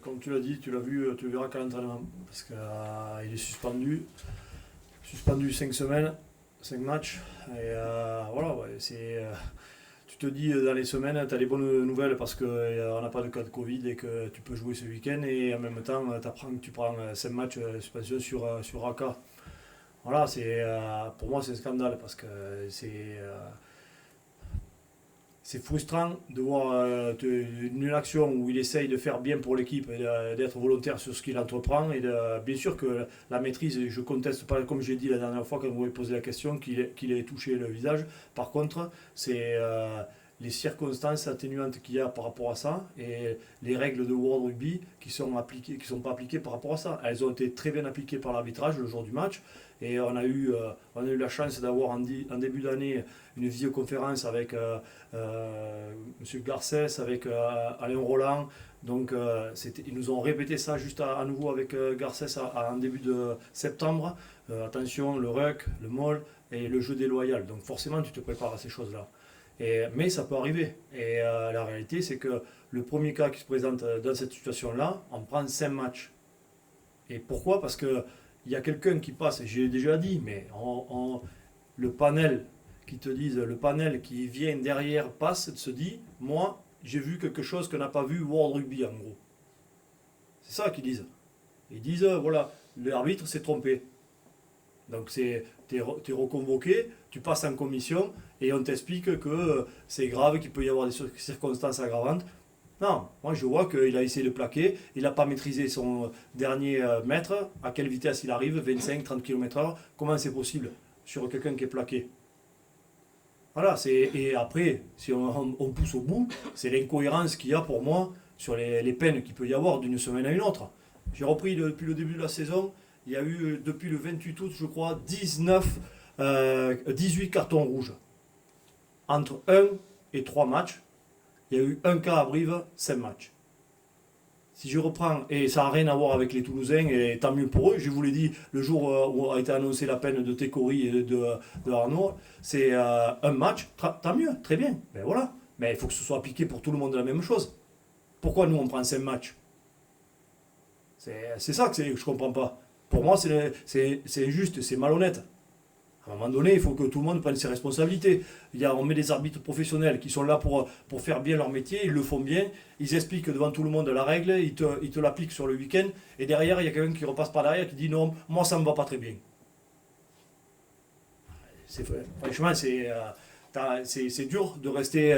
Comme tu l'as dit, tu l'as vu, tu le verras qu'à l'entraînement. Parce qu'il est suspendu. Suspendu 5 semaines, 5 matchs. Et voilà, ouais, tu te dis dans les semaines, tu as les bonnes nouvelles parce qu'on n'a pas de cas de Covid et que tu peux jouer ce week-end. Et en même temps, tu prends 5 matchs de suspension sur Raka. Voilà, pour moi, c'est un scandale parce que c'est frustrant de voir une action où il essaye de faire bien pour l'équipe et d'être volontaire sur ce qu'il entreprend. Et bien sûr que la maîtrise, je ne conteste pas, comme j'ai dit la dernière fois quand vous m'avez posé la question, qu'il ait touché le visage. Par contre, c'est les circonstances atténuantes qu'il y a par rapport à ça et les règles de World Rugby qui sont pas appliquées par rapport à ça. Elles ont été très bien appliquées par l'arbitrage le jour du match. Et on a eu la chance d'avoir en début d'année une visioconférence avec M. Garcès, avec Alain Roland. Donc ils nous ont répété ça juste à nouveau avec Garcès en début de septembre. Attention, le ruck, le maul et le jeu déloyal. Donc forcément, tu te prépares à ces choses-là. Mais ça peut arriver. Et la réalité, c'est que le premier cas qui se présente dans cette situation-là, on prend 5 matchs. Et pourquoi ? Parce que il y a quelqu'un qui passe, et j'ai déjà dit, mais le panel le panel qui vient derrière passe, se dit, moi, j'ai vu quelque chose que n'a pas vu World Rugby, en gros. C'est ça qu'ils disent. Ils disent, voilà, l'arbitre s'est trompé. Donc t'es reconvoqué, tu passes en commission, et on t'explique que c'est grave, qu'il peut y avoir des circonstances aggravantes. Non, moi je vois qu'il a essayé de plaquer, il n'a pas maîtrisé son dernier mètre, à quelle vitesse il arrive, 25-30 km/h, comment c'est possible sur quelqu'un qui est plaqué? Voilà, et après, si on pousse au bout, c'est l'incohérence qu'il y a pour moi sur les peines qu'il peut y avoir d'une semaine à une autre. J'ai repris depuis le début de la saison, il y a eu depuis le 28 août, je crois, 18 cartons rouges. Entre 1 et 3 matchs. Il y a eu un cas à Brive, 5 matchs. Si je reprends, et ça n'a rien à voir avec les Toulousains, et tant mieux pour eux, je vous l'ai dit le jour où a été annoncée la peine de Técori et de Arnaud, c'est un match, tant mieux, très bien, ben voilà. Mais il faut que ce soit appliqué pour tout le monde la même chose. Pourquoi nous on prend 5 matchs? C'est ça que je ne comprends pas. Pour moi, c'est injuste, c'est malhonnête. À un moment donné, il faut que tout le monde prenne ses responsabilités. On met des arbitres professionnels qui sont là pour faire bien leur métier, ils le font bien, ils expliquent devant tout le monde la règle, ils te l'appliquent sur le week-end, et derrière, il y a quelqu'un qui repasse par derrière qui dit non, moi ça ne me va pas très bien. Franchement, c'est dur de rester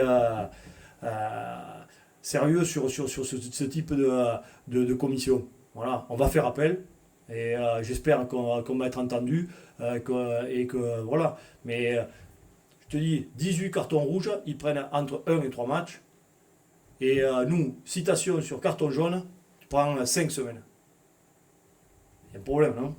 sérieux sur ce type de commission. Voilà, on va faire appel. Et j'espère qu'on va être entendu et que voilà. Mais je te dis, 18 cartons rouges, ils prennent entre 1 et 3 matchs. Et nous, citation sur carton jaune, tu prends 5 semaines. Il y a un problème, non?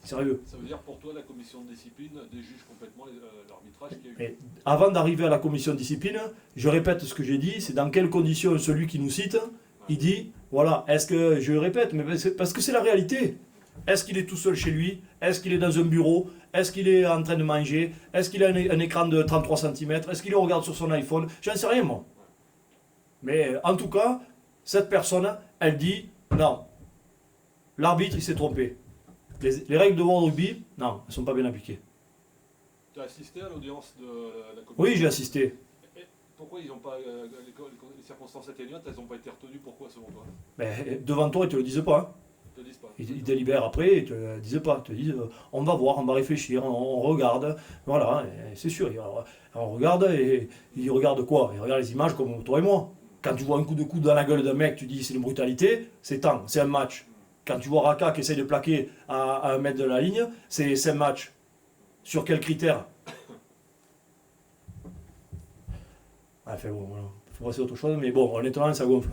Sérieux. Ça veut dire pour toi la commission de discipline déjuge complètement l'arbitrage qu'il y a eu. Et avant d'arriver à la commission de discipline, je répète ce que j'ai dit, c'est dans quelles conditions celui qui nous cite, il dit, voilà, est-ce que, je répète, mais parce que c'est la réalité. Est-ce qu'il est tout seul chez lui? Est-ce qu'il est dans un bureau? Est-ce qu'il est en train de manger? Est-ce qu'il a un écran de 33 cm? Est-ce qu'il regarde sur son iPhone? J'en sais rien, moi. Mais en tout cas, cette personne, elle dit, non, l'arbitre, il s'est trompé. Les règles de World Rugby, non, elles ne sont pas bien appliquées. Tu as assisté à l'audience de la commission? Oui, j'ai assisté. Pourquoi ils n'ont pas les circonstances atténuantes, elles n'ont pas été retenues? Pourquoi selon toi? Ben, devant toi, ils ne te le disent pas. Ils te disent pas. Ils délibèrent après, ils ne te le disent pas. Ils te disent, on va voir, on va réfléchir, on regarde. Voilà, c'est sûr. On regarde et ils regardent quoi? Ils regardent les images comme toi et moi. Quand tu vois un coup de coude dans la gueule d'un mec, tu dis c'est une brutalité, c'est un match. Quand tu vois Raka qui essaye de plaquer à 1 mètre de la ligne, c'est un match. Sur quels critères? Enfin bon, voilà. Il faut passer à autre chose, mais bon, honnêtement, ça gonfle.